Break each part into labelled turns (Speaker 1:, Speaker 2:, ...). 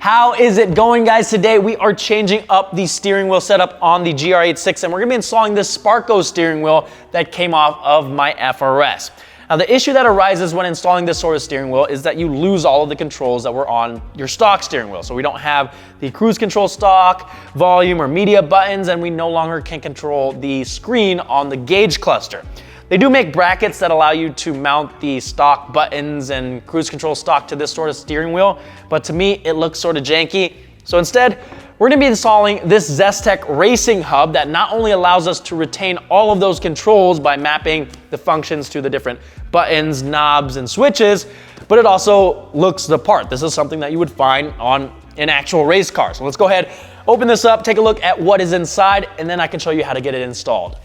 Speaker 1: How is it going, guys? Today we are changing up the steering wheel setup on the GR86, and we're gonna be installing this Sparco steering wheel that came off of my FRS. Now, the issue that arises when installing this sort of steering wheel is that you lose all of the controls that were on your stock steering wheel. So we don't have the cruise control stock, volume, or media buttons, and we no longer can control the screen on the gauge cluster. They do make brackets that allow you to mount the stock buttons and cruise control stock to this sort of steering wheel, but to me, it looks sort of janky. So instead, we're gonna be installing this Zestech Racing Hub that not only allows us to retain all of those controls by mapping the functions to the different buttons, knobs, and switches, but it also looks the part. This is something that you would find on an actual race car. So let's go ahead, open this up, take a look at what is inside, and then I can show you how to get it installed.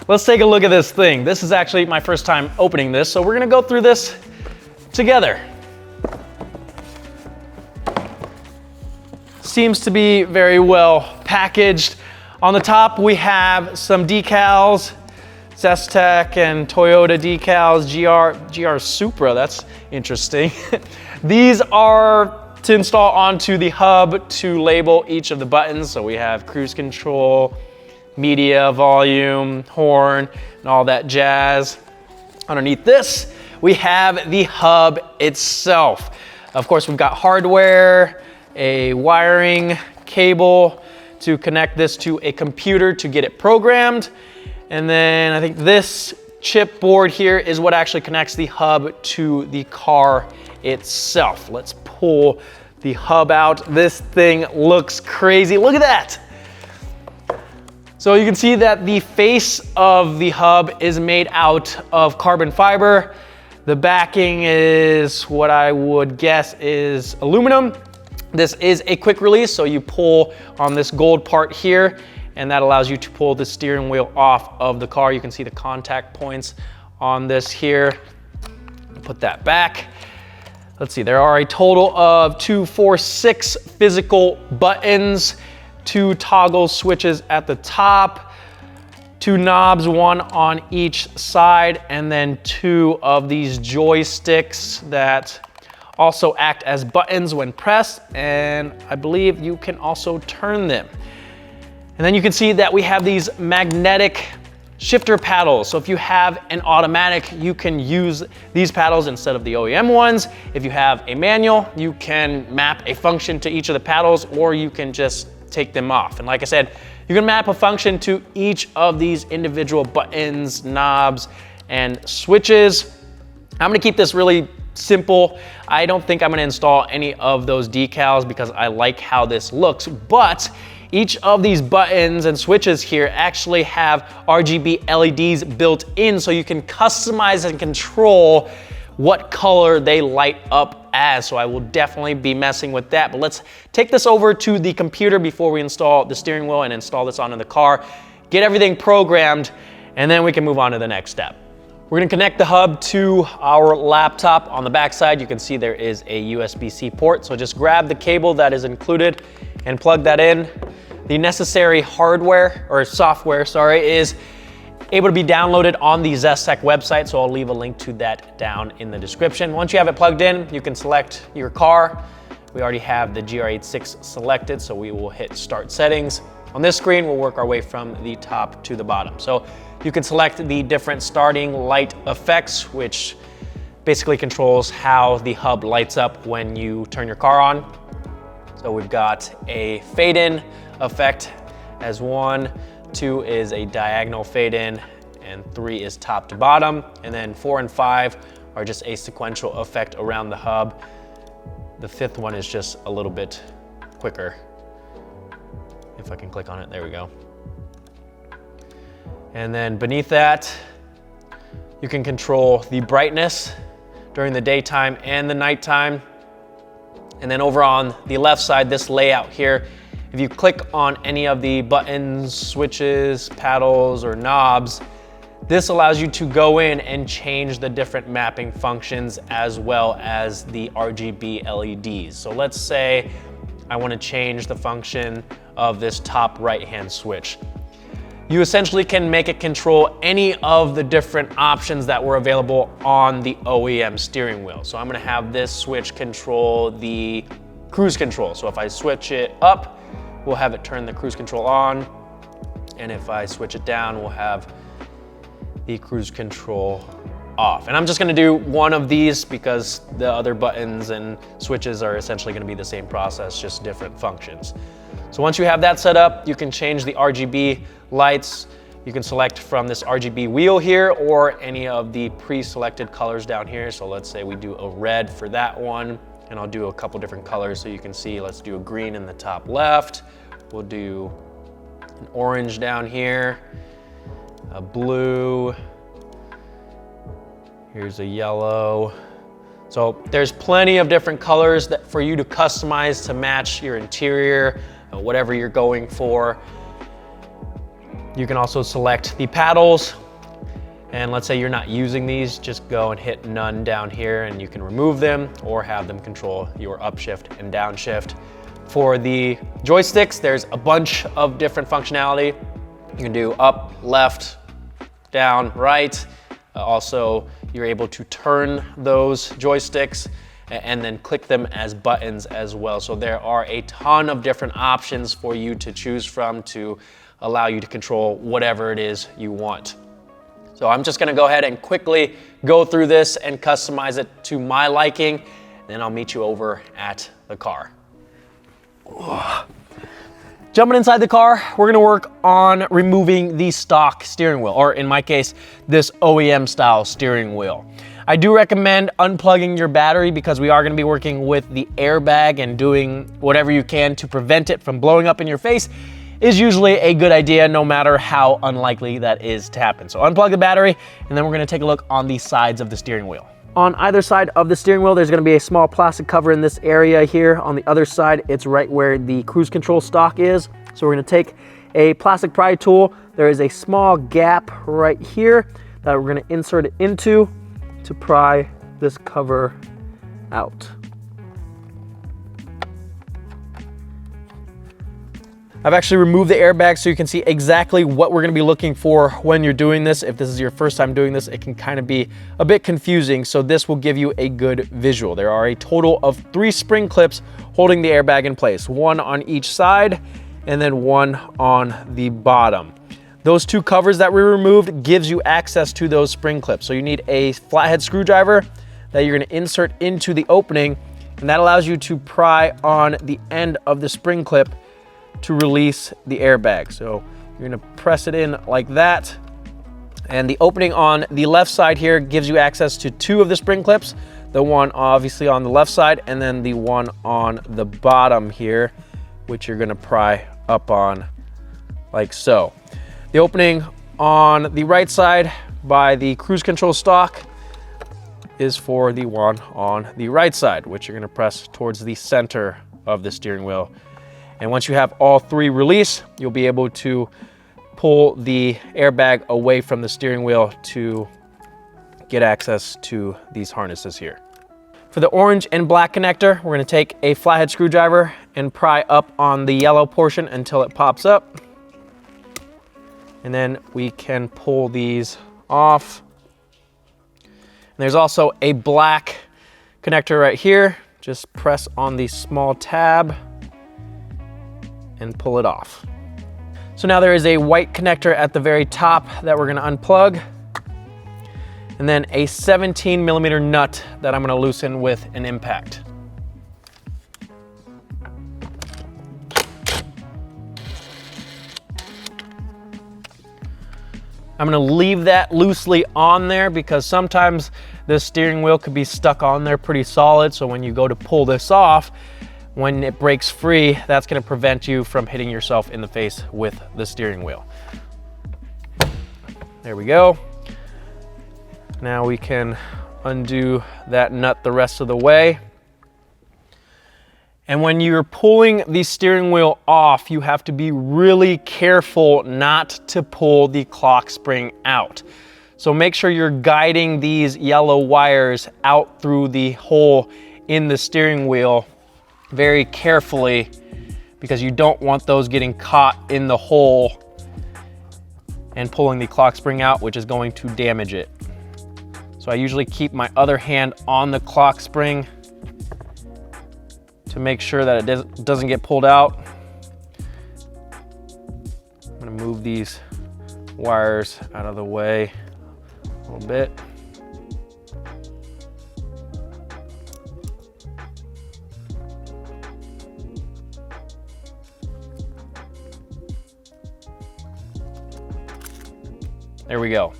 Speaker 1: Let's take a look at this thing. This is actually my first time opening this, so we're gonna go through this together. Seems to be very well packaged. On the top, we have some decals, Zestech and Toyota decals, GR Supra, that's interesting. These are to install onto the hub to label each of the buttons. So we have cruise control, media, volume, horn, and all that jazz. Underneath this, we have the hub itself. Of course, we've got hardware, a wiring cable to connect this to a computer to get it programmed. And then I think this chipboard here is what actually connects the hub to the car itself. Let's pull the hub out. This thing looks crazy. Look at that. So you can see that the face of the hub is made out of carbon fiber. The backing is what I would guess is aluminum. This is a quick release, so you pull on this gold part here, and that allows you to pull the steering wheel off of the car. You can see the contact points on this here. Put that back. Let's see, there are a total of 2, 4, 6 physical buttons, 2 toggle switches at the top, 2 knobs, 1 on each side, and then 2 of these joysticks that also act as buttons when pressed, and I believe you can also turn them. And then you can see that we have these magnetic shifter paddles. So if you have an automatic, you can use these paddles instead of the OEM ones. If you have a manual, you can map a function to each of the paddles, or you can just take them off. And like I said, you can map a function to each of these individual buttons, knobs, and switches. I'm gonna keep this really simple. I don't think I'm gonna install any of those decals because I like how this looks, but each of these buttons and switches here actually have RGB LEDs built in, so you can customize and control what color they light up as. So I will definitely be messing with that, but let's take this over to the computer before we install the steering wheel and install this onto the car, get everything programmed, and then we can move on to the next step. We're gonna connect the hub to our laptop. On the back side, you can see there is a USB-C port. So just grab the cable that is included and plug that in. The necessary hardware, or software, sorry, is able to be downloaded on the Zestech website. So I'll leave a link to that down in the description. Once you have it plugged in, you can select your car. We already have the GR86 selected, so we will hit start settings. On this screen, we'll work our way from the top to the bottom. So you can select the different starting light effects, which basically controls how the hub lights up when you turn your car on. So we've got a fade in effect as 1, 2 is a diagonal fade in, and 3 is top to bottom. And then 4 and 5 are just a sequential effect around the hub. The 5th one is just a little bit quicker. If I can click on it, there we go. And then beneath that, you can control the brightness during the daytime and the nighttime. And then over on the left side, this layout here, if you click on any of the buttons, switches, paddles, or knobs, this allows you to go in and change the different mapping functions as well as the RGB LEDs. So let's say I want to change the function of this top right-hand switch. You essentially can make it control any of the different options that were available on the OEM steering wheel. So I'm gonna have this switch control the cruise control. So if I switch it up, we'll have it turn the cruise control on. And if I switch it down, we'll have the cruise control off. And I'm just gonna do one of these because the other buttons and switches are essentially gonna be the same process, just different functions. So once you have that set up, you can change the RGB lights. You can select from this RGB wheel here or any of the pre-selected colors down here. So let's say we do a red for that one, and I'll do a couple different colors so you can see. Let's do a green in the top left. We'll do an orange down here, a blue, here's a yellow. So there's plenty of different colors that for you to customize to match your interior, whatever you're going for. You can also select the paddles, and let's say you're not using these, just go and hit none down here and you can remove them or have them control your upshift and downshift. For the joysticks, there's a bunch of different functionality. You can do up, left, down, right. Also, you're able to turn those joysticks and then click them as buttons as well. So there are a ton of different options for you to choose from to allow you to control whatever it is you want. So I'm just gonna go ahead and quickly go through this and customize it to my liking, and then I'll meet you over at the car. Jumping inside the car, we're gonna work on removing the stock steering wheel, or in my case, this OEM style steering wheel. I do recommend unplugging your battery because we are gonna be working with the airbag, and doing whatever you can to prevent it from blowing up in your face is usually a good idea, no matter how unlikely that is to happen. So unplug the battery, and then we're gonna take a look on the sides of the steering wheel. On either side of the steering wheel, there's gonna be a small plastic cover in this area here. On the other side, it's right where the cruise control stock is. So we're gonna take a plastic pry tool. There is a small gap right here that we're gonna insert it into to pry this cover out. I've actually removed the airbag so you can see exactly what we're gonna be looking for when you're doing this. If this is your first time doing this, it can kind of be a bit confusing, so this will give you a good visual. There are a total of 3 spring clips holding the airbag in place, one on each side and then one on the bottom. Those 2 covers that we removed gives you access to those spring clips. So you need a flathead screwdriver that you're gonna insert into the opening, and that allows you to pry on the end of the spring clip to release the airbag. So you're gonna press it in like that. And the opening on the left side here gives you access to 2 of the spring clips, the one obviously on the left side and then the one on the bottom here, which you're gonna pry up on like so. The opening on the right side by the cruise control stock is for the one on the right side, which you're gonna press towards the center of the steering wheel. And once you have all 3 released, you'll be able to pull the airbag away from the steering wheel to get access to these harnesses here. For the orange and black connector, we're gonna take a flathead screwdriver and pry up on the yellow portion until it pops up. And then we can pull these off. And there's also a black connector right here. Just press on the small tab and pull it off. So now there is a white connector at the very top that we're gonna unplug, and then a 17mm nut that I'm gonna loosen with an impact. I'm gonna leave that loosely on there because sometimes the steering wheel could be stuck on there pretty solid, so when you go to pull this off, when it breaks free, that's gonna prevent you from hitting yourself in the face with the steering wheel. There we go. Now we can undo that nut the rest of the way. And when you're pulling the steering wheel off, you have to be really careful not to pull the clock spring out. So make sure you're guiding these yellow wires out through the hole in the steering wheel very carefully, because you don't want those getting caught in the hole and pulling the clock spring out, which is going to damage it. So I usually keep my other hand on the clock spring to make sure that it doesn't get pulled out. I'm gonna move these wires out of the way a little bit. There we go.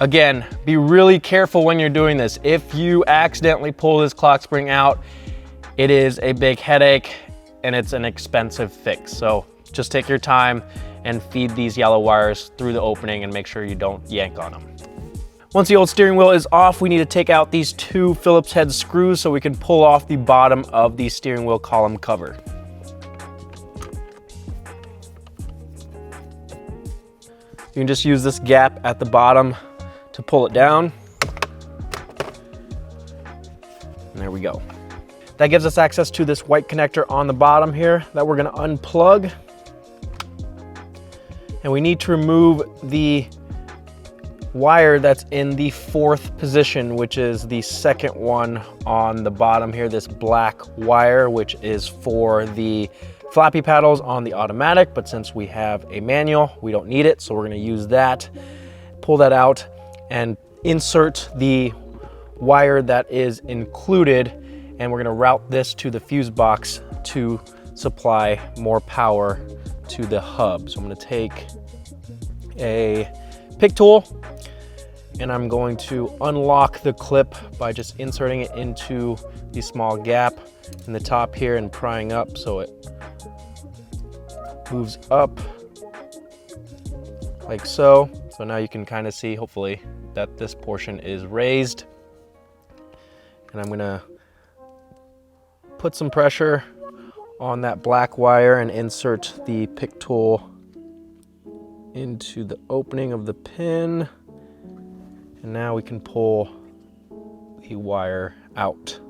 Speaker 1: Again, be really careful when you're doing this. If you accidentally pull this clock spring out, it is a big headache and it's an expensive fix. So just take your time and feed these yellow wires through the opening and make sure you don't yank on them. Once the old steering wheel is off, we need to take out these 2 Phillips head screws so we can pull off the bottom of the steering wheel column cover. You can just use this gap at the bottom to pull it down. And there we go. That gives us access to this white connector on the bottom here that we're gonna unplug. And we need to remove the wire that's in the 4th position, which is the 2nd one on the bottom here, this black wire, which is for the flappy paddles on the automatic, but since we have a manual, we don't need it, so we're gonna use that. Pull that out and insert the wire that is included, and we're gonna route this to the fuse box to supply more power to the hub. So I'm gonna take a pick tool and I'm going to unlock the clip by just inserting it into the small gap in the top here and prying up so it moves up like so. So now you can kind of see, hopefully, that this portion is raised. And I'm gonna put some pressure on that black wire and insert the pick tool into the opening of the pin. And now we can pull the wire out.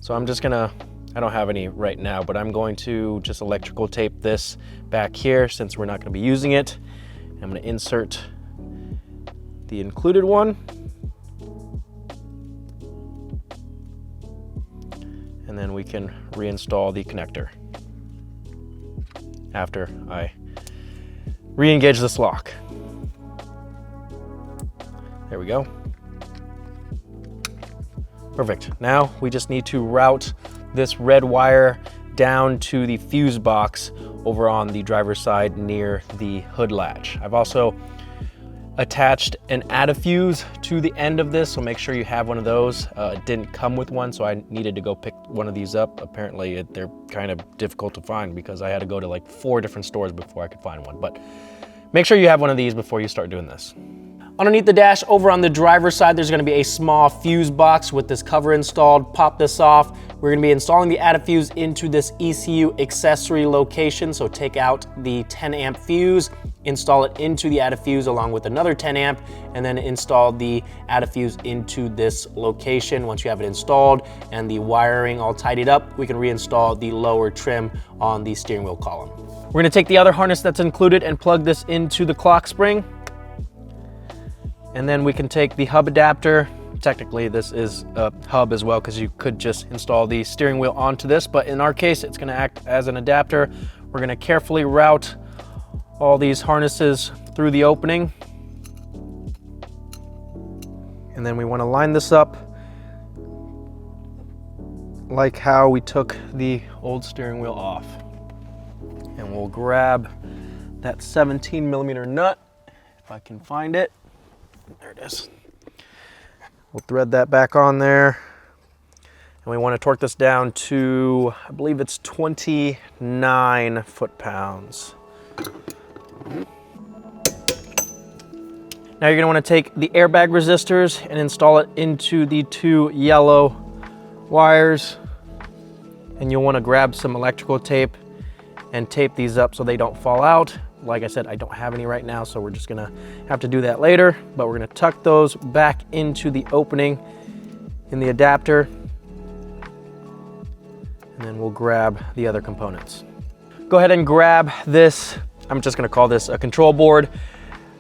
Speaker 1: So I'm just gonna, I don't have any right now, but I'm going to just electrical tape this back here since we're not gonna be using it. I'm gonna insert the included one. And then we can reinstall the connector after I re-engage this lock. There we go. Perfect. Now we just need to route this red wire down to the fuse box over on the driver's side near the hood latch. I've also attached an add-a-fuse to the end of this, so make sure you have one of those. It didn't come with one, so I needed to go pick one of these up. Apparently they're kind of difficult to find because I had to go to like 4 different stores before I could find one, but make sure you have one of these before you start doing this. Underneath the dash over on the driver's side, there's gonna be a small fuse box with this cover installed. Pop this off. We're gonna be installing the add-a-fuse into this ECU accessory location. So take out the 10 amp fuse, install it into the add-a-fuse along with another 10 amp, and then install the add-a-fuse into this location. Once you have it installed and the wiring all tidied up, we can reinstall the lower trim on the steering wheel column. We're gonna take the other harness that's included and plug this into the clock spring. And then we can take the hub adapter. Technically this is a hub as well because you could just install the steering wheel onto this, but in our case it's gonna act as an adapter. We're gonna carefully route all these harnesses through the opening. And then we wanna line this up like how we took the old steering wheel off. And we'll grab that 17mm nut, if I can find it. There it is. We'll thread that back on there. And we want to torque this down to, I believe it's 29 foot-pounds. Now you're going to want to take the airbag resistors and install it into the 2 yellow wires. And you'll want to grab some electrical tape and tape these up so they don't fall out. Like I said, I don't have any right now, so we're just gonna have to do that later, but we're gonna tuck those back into the opening in the adapter, and then we'll grab the other components. Go ahead and grab this, I'm just gonna call this a control board.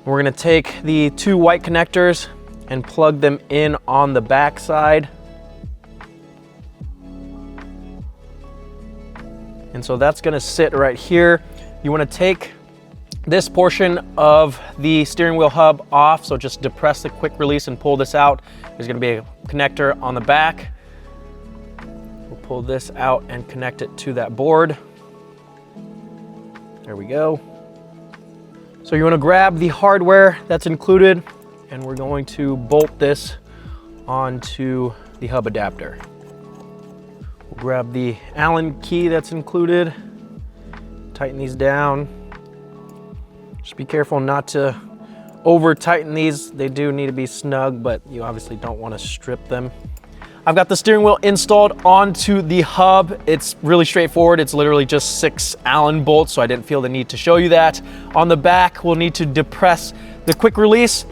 Speaker 1: We're gonna take the 2 white connectors and plug them in on the back side. And so that's gonna sit right here. You wanna take this portion of the steering wheel hub off, so just depress the quick release and pull this out. There's gonna be a connector on the back. We'll pull this out and connect it to that board. There we go. So you wanna grab the hardware that's included, and we're going to bolt this onto the hub adapter. We'll grab the Allen key that's included, tighten these down. Just be careful not to over tighten these. They do need to be snug, but you obviously don't want to strip them. I've got the steering wheel installed onto the hub. It's really straightforward. It's literally just 6 Allen bolts, so I didn't feel the need to show you that. On the back, we'll need to depress the quick release,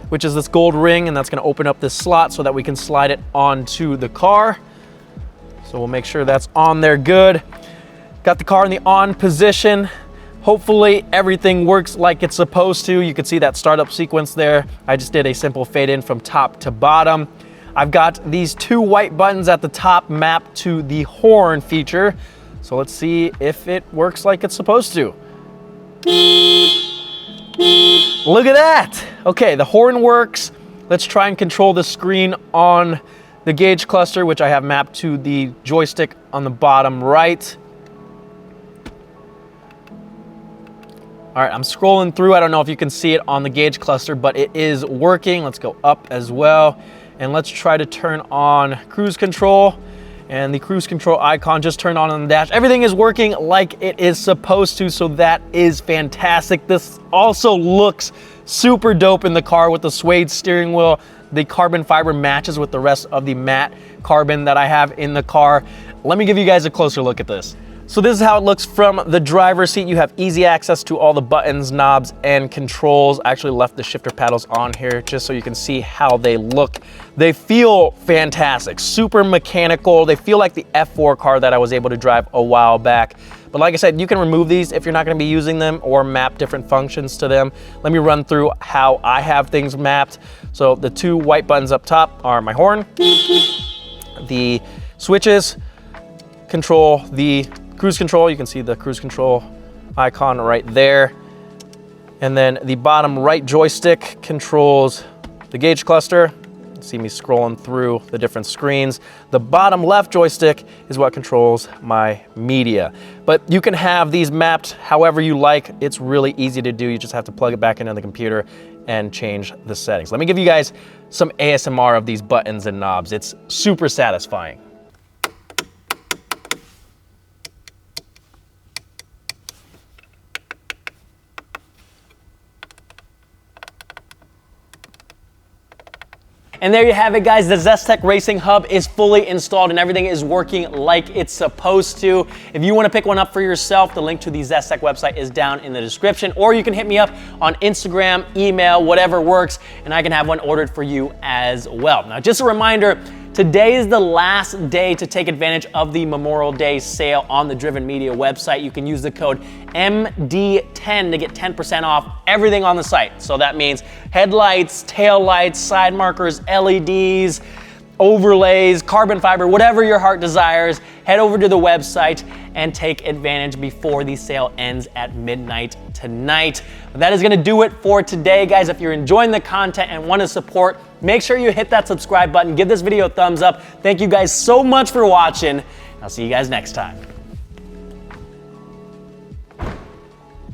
Speaker 1: which is this gold ring, and that's gonna open up this slot so that we can slide it onto the car. So we'll make sure that's on there good. Got the car in the on position. Hopefully everything works like it's supposed to. You can see that startup sequence there. I just did a simple fade in from top to bottom. I've got these 2 white buttons at the top mapped to the horn feature. So let's see if it works like it's supposed to. Look at that. Okay, the horn works. Let's try and control the screen on the gauge cluster, which I have mapped to the joystick on the bottom right. All right, I'm scrolling through. I don't know if you can see it on the gauge cluster, but it is working. Let's go up as well. And let's try to turn on cruise control. And the cruise control icon just turned on the dash. Everything is working like it is supposed to, so that is fantastic. This also looks super dope in the car with the suede steering wheel. The carbon fiber matches with the rest of the matte carbon that I have in the car. Let me give you guys a closer look at this. So this is how it looks from the driver's seat. You have easy access to all the buttons, knobs, and controls. I actually left the shifter paddles on here just so you can see how they look. They feel fantastic, super mechanical. They feel like the F4 car that I was able to drive a while back. But like I said, you can remove these if you're not gonna be using them or map different functions to them. Let me run through how I have things mapped. So the 2 white buttons up top are my horn. The switches control the cruise control. You can see the cruise control icon right there. And then the bottom right joystick controls the gauge cluster. You see me scrolling through the different screens. The bottom left joystick is what controls my media. But you can have these mapped however you like. It's really easy to do. You just have to plug it back into the computer and change the settings. Let me give you guys some ASMR of these buttons and knobs. It's super satisfying. And there you have it, guys. The Zestech Racing Hub is fully installed and everything is working like it's supposed to. If you want to pick one up for yourself, the link to the Zestech website is down in the description, or you can hit me up on Instagram, email, whatever works, and I can have one ordered for you as well. Now, just a reminder, today is the last day to take advantage of the Memorial Day sale on the Driven Media website. You can use the code MD10 to get 10% off everything on the site. So that means headlights, tail lights, side markers, LEDs, overlays, carbon fiber, whatever your heart desires. Head over to the website and take advantage before the sale ends at midnight tonight. But that is gonna do it for today, guys. If you're enjoying the content and want to support, make sure you hit that subscribe button, give this video a thumbs up. Thank you guys so much for watching. I'll see you guys next time.